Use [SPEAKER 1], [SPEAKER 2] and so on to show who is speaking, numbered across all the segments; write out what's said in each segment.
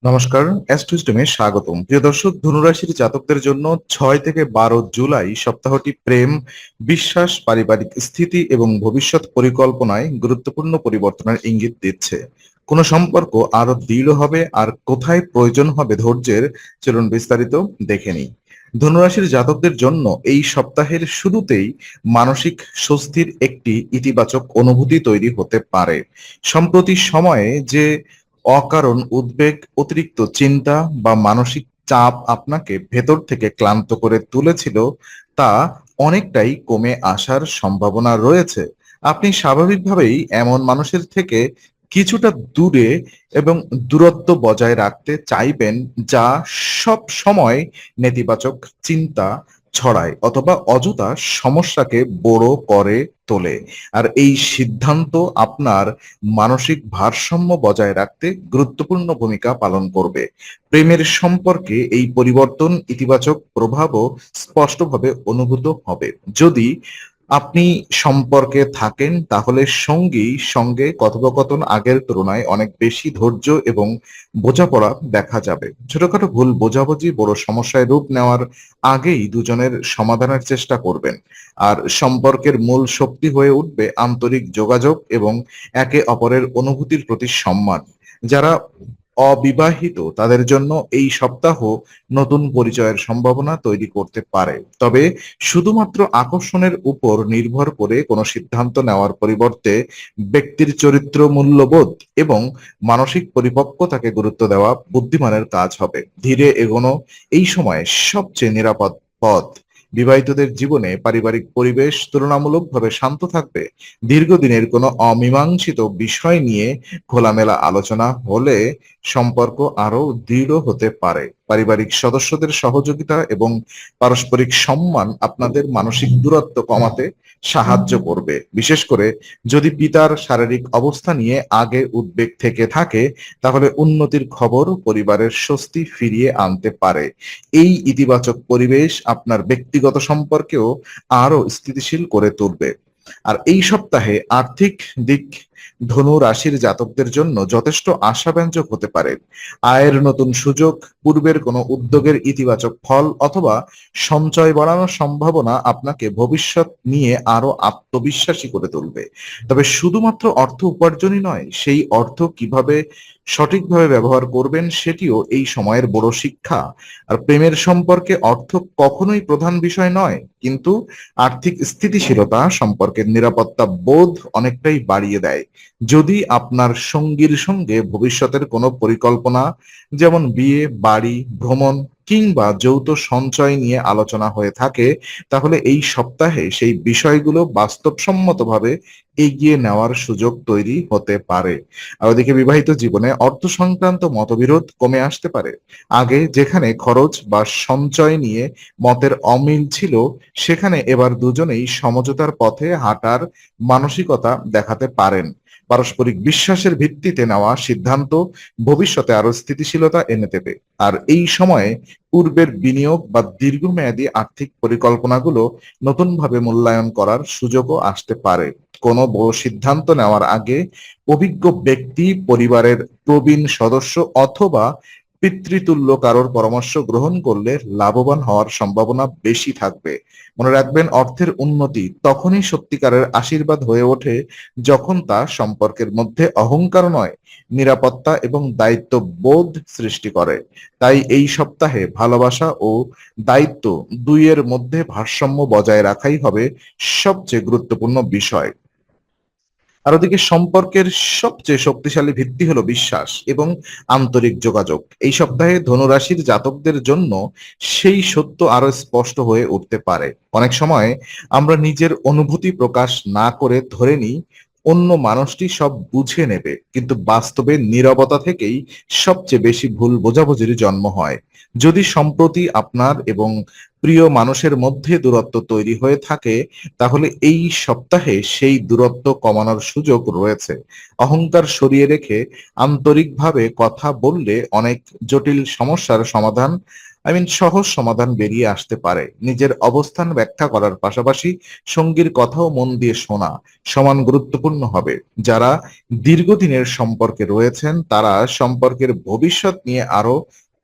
[SPEAKER 1] নমস্কার, অ্যাস্ট্রোইস্টমে স্বাগতম। প্রিয় দর্শক, ধনুরাশির জাতকদের জন্য 6 থেকে 12 জুলাই সপ্তাহটি প্রেম, বিশ্বাস, পারিবারিক স্থিতি এবং ভবিষ্যৎ পরিকল্পনায় গুরুত্বপূর্ণ পরিবর্তনের ইঙ্গিত দিচ্ছে। কোন সম্পর্ক আরো দৃঢ় হবে আর কোথায় প্রয়োজন হবে ধৈর্যের, চলুন বিস্তারিত দেখে নিই। ধনুরাশির জাতকদের জন্য এই সপ্তাহের শুরুতেই মানসিক স্বস্তির একটি ইতিবাচক অনুভূতি তৈরি হতে পারে। সম্প্রতি সময়ে যে অকারণ উদ্বেগ, অতিরিক্ত চিন্তা বা মানসিক চাপ আপনাকে ভেতর থেকে ক্লান্ত করে তুলেছিল, তা অনেকটাই কমে আসার সম্ভাবনা রয়েছে। আপনি স্বাভাবিকভাবেই এমন মানুষের থেকে কিছুটা দূরে এবং দূরত্ব বজায় রাখতে চাইবেন, যা সব সময় নেতিবাচক চিন্তা ছড়ায় অথবা অযথা সমস্যাকে বড় করে তোলে। আর এই সিদ্ধান্ত আপনার মানসিক ভারসাম্য বজায় রাখতে গুরুত্বপূর্ণ ভূমিকা পালন করবে। প্রেমের সম্পর্কে এই পরিবর্তন ইতিবাচক প্রভাবও স্পষ্টভাবে অনুভূত হবে। যদি আপনি সম্পর্কে থাকেন, তাহলে সঙ্গী সঙ্গে কথোপকথন আগের তুলনায় অনেক বেশি ধৈর্য এবং বোঝাপড়া দেখা যাবে। ছোটখাটো ভুল বোঝাবুঝি বড় সমস্যায় রূপ নেওয়ার আগেই দুজনের সমাধানের চেষ্টা করবেন। আর সম্পর্কের মূল শক্তি হয়ে উঠবে আন্তরিক যোগাযোগ এবং একে অপরের অনুভূতির প্রতি সম্মান। যারা অবিবাহিত তাদের জন্য এই সপ্তাহ নতুন পরিচয়ের সম্ভাবনা তৈরি করতে পারে, তবে শুধুমাত্র আকর্ষণের উপর নির্ভর করে কোনো সিদ্ধান্ত নেওয়ার পরিবর্তে ব্যক্তির চরিত্র, মূল্যবোধ এবং মানসিক পরিপক্কতাকে গুরুত্ব দেওয়া বুদ্ধিমানের কাজ হবে। ধীরে এগোনো এই সময়ে সবচেয়ে নিরাপদ পথ। বিবাহিতদের জীবনে পারিবারিক পরিবেশ তুলনামূলকভাবে শান্ত থাকবে। দীর্ঘদিনের কোনো অমীমাংসিত বিষয় নিয়ে খোলামেলা আলোচনা হলে সম্পর্ক আরো দৃঢ় হতে পারে। পারিবারিক সদস্যদের সহযোগিতা এবং পারস্পরিক সম্মান আপনাদের মানসিক দূরত্ব কমাতে সাহায্য করবে। বিশেষ করে যদি পিতার শারীরিক অবস্থা নিয়ে আগে উদ্বেগ থেকে থাকে, তাহলে উন্নতির খবর পরিবারের স্বস্তি ফিরিয়ে আনতে পারে। এই ইতিবাচক পরিবেশ আপনার ব্যক্তিগত সম্পর্কেও আরো স্থিতিশীল করে তুলবে। আর এই সপ্তাহে আর্থিক দিক ধনু রাশির জাতকদের জন্য যথেষ্ট আশাব্যঞ্জক হতে পারে। আয়ের নতুন সুযোগ, পূর্বের কোনো উদ্যোগের ইতিবাচক ফল অথবা সঞ্চয় বাড়ানোর সম্ভাবনা আপনাকে ভবিষ্যৎ নিয়ে আরো আত্মবিশ্বাসী করে তুলবে। তবে শুধুমাত্র অর্থ উপার্জনই নয়, সেই অর্থ কিভাবে সঠিকভাবে ব্যবহার করবেন সেটিও এই সময়ের বড় শিক্ষা। আর প্রেমের সম্পর্কে অর্থ কখনোই প্রধান বিষয় নয়, কিন্তু আর্থিক স্থিতিশীলতা সম্পর্কের নিরাপত্তা বোধ অনেকটাই বাড়িয়ে দেয়। যদি আপনার সঙ্গীর সঙ্গে ভবিষ্যতের কোনো পরিকল্পনা, যেমন বিয়ে, বাড়ি, ভ্রমণ কিংবা যৌথ সঞ্চয় নিয়ে আলোচনা হয়ে থাকে, তাহলে এই সপ্তাহে সেই বিষয়গুলো বাস্তবসম্মতভাবে এগিয়ে নেওয়ার সুযোগ তৈরি হতে পারে। আর ওদিকে বিবাহিত জীবনে অর্থ সংক্রান্ত মতবিরোধ কমে আসতে পারে। আগে যেখানে খরচ বা সঞ্চয় নিয়ে মতের অমিল ছিল, সেখানে এবার দুজনেই সমঝোতার পথে হাঁটার মানসিকতা দেখাতে পারেন। পারস্পরিক বিশ্বাসের ভিত্তিতে নেওয়া সিদ্ধান্ত ভবিষ্যতে আরো স্থিতিশীলতা এনে দেবে। আর এই সময়ে পূর্বের বিনিয়োগ বা দীর্ঘমেয়াদী আর্থিক পরিকল্পনাগুলো নতুনভাবে মূল্যায়ন করার সুযোগও আসতে পারে। কোনো বড় সিদ্ধান্ত নেওয়ার আগে অভিজ্ঞ ব্যক্তি, পরিবারের প্রবীণ সদস্য অথবা পিতৃতুল্য কারোর পরামর্শ গ্রহণ করলে লাভবান হওয়ার সম্ভাবনা বেশি থাকবে। মনে রাখবেন, অর্থের উন্নতি তখনই সত্যিকারের আশীর্বাদ হয়ে ওঠে যখন তা সম্পর্কের মধ্যে অহংকার নয়, নিরাপত্তা এবং দায়িত্ববোধ সৃষ্টি করে। তাই এই সপ্তাহে ভালোবাসা ও দায়িত্ব দুইয়ের মধ্যে ভারসাম্য বজায় রাখাই হবে সবচেয়ে গুরুত্বপূর্ণ বিষয়। আর ওদিকে সম্পর্কের সবচেয়ে শক্তিশালী ভিত্তি হলো বিশ্বাস এবং আন্তরিক যোগাযোগ। এই সপ্তাহে ধনুরাশির জাতকদের জন্য সেই সত্য আরো স্পষ্ট হয়ে উঠতে পারে। অনেক সময় আমরা নিজের অনুভূতি প্রকাশ না করে ধরে নিই অন্য মানুষটি সব বুঝে নেবে, কিন্তু বাস্তবে নীরবতা থেকেই সবচেয়ে বেশি ভুল বোঝাবুঝির জন্ম হয়। যদি সম্প্রতি আপনার এবং প্রিয় মানুষের মধ্যে দূরত্ব তৈরি হয়ে থাকে, তাহলে এই সপ্তাহে সেই দূরত্ব কমানোর সুযোগ রয়েছে। অহংকার সরিয়ে রেখে আন্তরিকভাবে কথা বললে অনেক জটিল সমস্যার সমাধান সহজ সমাধান বেরিয়ে আসতে পারে। নিজের অবস্থান ব্যাখ্যা করার পাশাপাশি সঙ্গীর কথাও মন দিয়ে শোনা সমান গুরুত্বপূর্ণ হবে। যারা দীর্ঘদিনের সম্পর্কে রয়েছেন তারা সম্পর্কের ভবিষ্যৎ নিয়ে আরো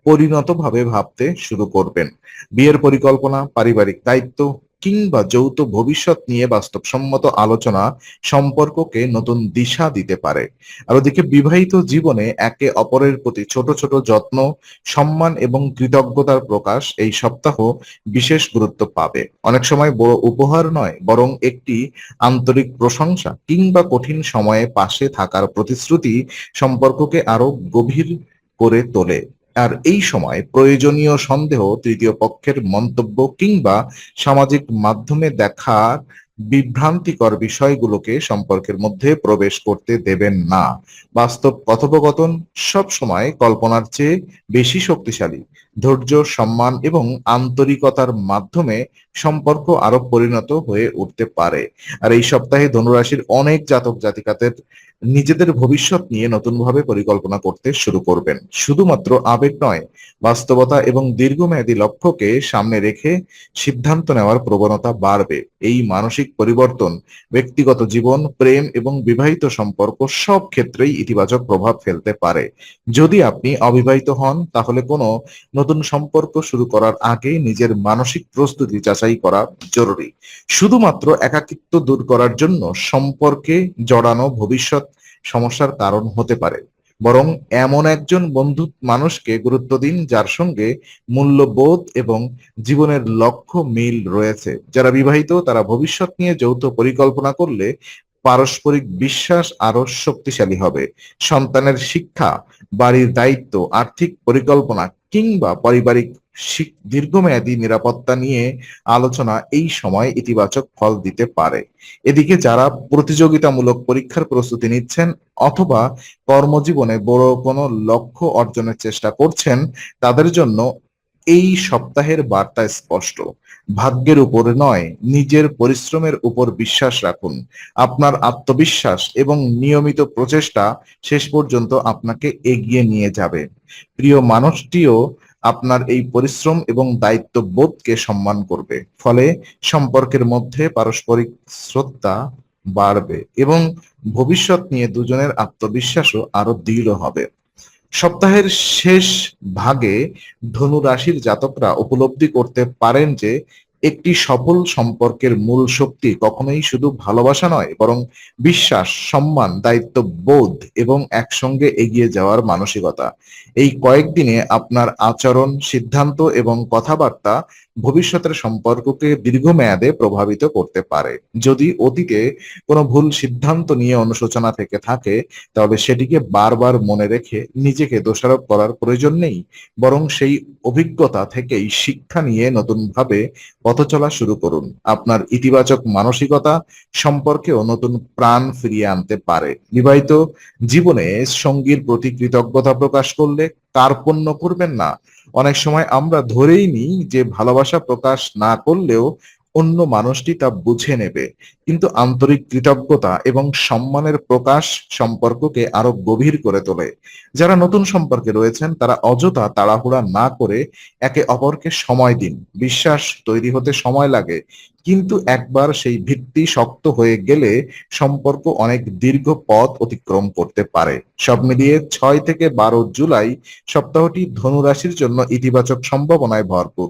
[SPEAKER 1] পরিণতভাবে ভাবতে শুরু করবেন। বিয়ের পরিকল্পনা, পারিবারিক দায়িত্ব কিংবা যৌথ ভবিষ্যৎ নিয়ে বাস্তবসম্মত আলোচনা সম্পর্ককে নতুন দিশা দিতে পারে। আর ওদিকে বিবাহিত জীবনে একে অপরের প্রতি ছোট ছোট যত্ন, সম্মান এবং কৃতজ্ঞতার প্রকাশ এই সপ্তাহ বিশেষ গুরুত্ব পাবে। অনেক সময় বড় উপহার নয়, বরং একটি আন্তরিক প্রশংসা কিংবা কঠিন সময়ে পাশে থাকার প্রতিশ্রুতি সম্পর্ককে আরো গভীর করে তোলে। আর এই সময় প্রয়োজনীয় সন্দেহ, তৃতীয় পক্ষের মন্তব্য কিংবা সামাজিক মাধ্যমে দেখা বিভ্রান্তিকর বিষয়গুলোকে সম্পর্কের মধ্যে প্রবেশ করতে দেবেন না। বাস্তব কথোপকথন সব সময় কল্পনার চেয়ে বেশি শক্তিশালী। ধৈর্য, সম্মান এবং আন্তরিকতার মাধ্যমে সম্পর্ক আরো পরিণত হয়ে উঠতে পারে। আর এই সপ্তাহে ধনুরাশির অনেক জাতক জাতিকাদের নিজেদের ভবিষ্যৎ নিয়ে নতুনভাবে পরিকল্পনা করতে শুরু করবেন। শুধুমাত্র আবেগ নয়, বাস্তবতা এবং দীর্ঘমেয়াদী লক্ষ্যকে সামনে রেখে সিদ্ধান্ত নেওয়ার প্রবণতা বাড়বে। এই মানসিক পরিবর্তন ব্যক্তিগত জীবন, প্রেম এবং বিবাহিত সম্পর্ক সব ক্ষেত্রেই ইতিবাচক প্রভাব ফেলতে পারে। যদি আপনি অবিবাহিত হন, তাহলে কোনো নতুন সম্পর্ক শুরু করার আগে নিজের মানসিক প্রস্তুতি যাচাই করা জরুরি। শুধুমাত্র একাকিত্ব দূর করার জন্য সম্পর্কে জড়ানো ভবিষ্যৎ সমস্যার কারণ হতে পারে। বরং এমন একজন বন্ধু মানুষকে গুরুত্ব দিন যার সঙ্গে মূল্যবোধ এবং জীবনের লক্ষ্য মিল রয়েছে। যারা বিবাহিত তারা ভবিষ্যৎ নিয়ে যৌথ পরিকল্পনা করলে পারস্পরিক বিশ্বাস আরো শক্তিশালী হবে। সন্তানের শিক্ষা, বাড়ির দায়িত্ব, আর্থিক পরিকল্পনা কিংবা পারিবারিক দীর্ঘমেয়াদী নিরাপত্তা নিয়ে আলোচনা এই সময় ইতিবাচক ফল দিতে পারে। এদিকে যারা প্রতিযোগিতামূলক পরীক্ষার প্রস্তুতি নিচ্ছেন অথবা কর্মজীবনে বড় কোনো লক্ষ্য অর্জনের চেষ্টা করছেন, তাদের জন্য এই সপ্তাহের বার্তা স্পষ্ট। ভাগ্যের উপর নয়, নিজের পরিশ্রমের উপর বিশ্বাস রাখুন। আপনার আত্মবিশ্বাস এবং নিয়মিত প্রচেষ্টা শেষ পর্যন্ত আপনাকে এগিয়ে নিয়ে যাবে। প্রিয় মানুষটিও আপনার এই পরিশ্রম এবং দায়িত্ববোধকে সম্মান করবে। ফলে সম্পর্কের মধ্যে পারস্পরিক শ্রদ্ধা বাড়বে এবং ভবিষ্যৎ নিয়ে দুজনের আত্মবিশ্বাসও আরো দৃঢ় হবে। সপ্তাহের শেষ ভাগে ধনু রাশির জাতকরা উপলব্ধি করতে পারেন যে একটি সফল সম্পর্কের মূল শক্তি কখনোই শুধু ভালোবাসা নয়, বরং বিশ্বাস, সম্মান, দায়িত্ববোধ এবং একসঙ্গে এগিয়ে যাওয়ার মানসিকতা। এই কয়েকদিনে আপনার আচরণ, সিদ্ধান্ত এবং কথাবার্তা ভবিষ্যতের সম্পর্ককে দীর্ঘমেয়াদে প্রভাবিত করতে পারে। যদি অতীতে কোনো ভুল সিদ্ধান্ত নিয়ে অনুশোচনা থেকে থাকে, তাহলে সেটিকে বারবার মনে রেখে নিজেকে দোষারোপ করার প্রয়োজন নেই। বরং সেই অভিজ্ঞতা থেকেই শিক্ষা নিয়ে নতুনভাবে পথ চলা শুরু করুন। আপনার ইতিবাচক মানসিকতা সম্পর্কেও নতুন প্রাণ ফিরিয়ে আনতে পারে। বিবাহিত জীবনে সঙ্গীর প্রতি কৃতজ্ঞতা প্রকাশ করলে কার্পণ্য করবেন না। অনেক সময় আমরা ধরেই নিই যে ভালোবাসা প্রকাশ না করলেও অন্য মানুষটি তা বুঝে নেবে, কিন্তু আন্তরিক কৃতজ্ঞতা এবং সম্মানের প্রকাশ সম্পর্ককে আরো গভীর করে তোলে। যারা নতুন সম্পর্কে রয়েছেন তারা অযথা তাড়াহুড়া না করে একে অপরকে সময় দিন। বিশ্বাস তৈরি হতে সময় লাগে, কিন্তু একবার সেই ভিত্তি শক্ত হয়ে গেলে সম্পর্ক অনেক দীর্ঘ পথ অতিক্রম করতে পারে। সব মিলিয়ে 6 থেকে 12 জুলাই সপ্তাহটি ধনু রাশির জন্য ইতিবাচক সম্ভাবনায় ভরপুর।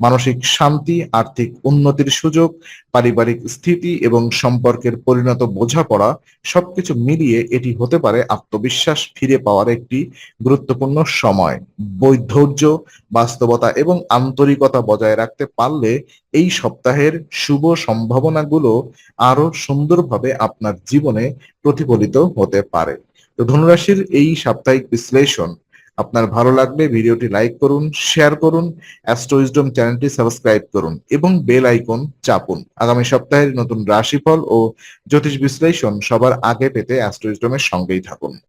[SPEAKER 1] মানসিক শান্তি, আর্থিক উন্নতির সুযোগ, পারিবারিক স্থিতি এবং সম্পর্কের পরিণত বোঝাপড়া সবকিছু মিলিয়ে এটি হতে পারে আত্মবিশ্বাস ফিরে পাওয়ার একটি গুরুত্বপূর্ণ সময়। ধৈর্য, বাস্তবতা এবং আন্তরিকতা বজায় রাখতে পারলে এই সপ্তাহের শুভ সম্ভাবনাগুলো আরো সুন্দরভাবে আপনার জীবনে প্রতিফলিত হতে পারে। তো ধনুরাশির এই সাপ্তাহিক বিশ্লেষণ আপনার ভালো লাগলে ভিডিওটি লাইক করুন, শেয়ার করুন, অ্যাস্ট্রো উইজডম চ্যানেলটি সাবস্ক্রাইব করুন এবং বেল আইকন চাপুন। আগামী সপ্তাহের নতুন রাশিফল ও জ্যোতিষ বিশ্লেষণ সবার আগে পেতে অ্যাস্ট্রো উইজডমের সঙ্গেই থাকুন।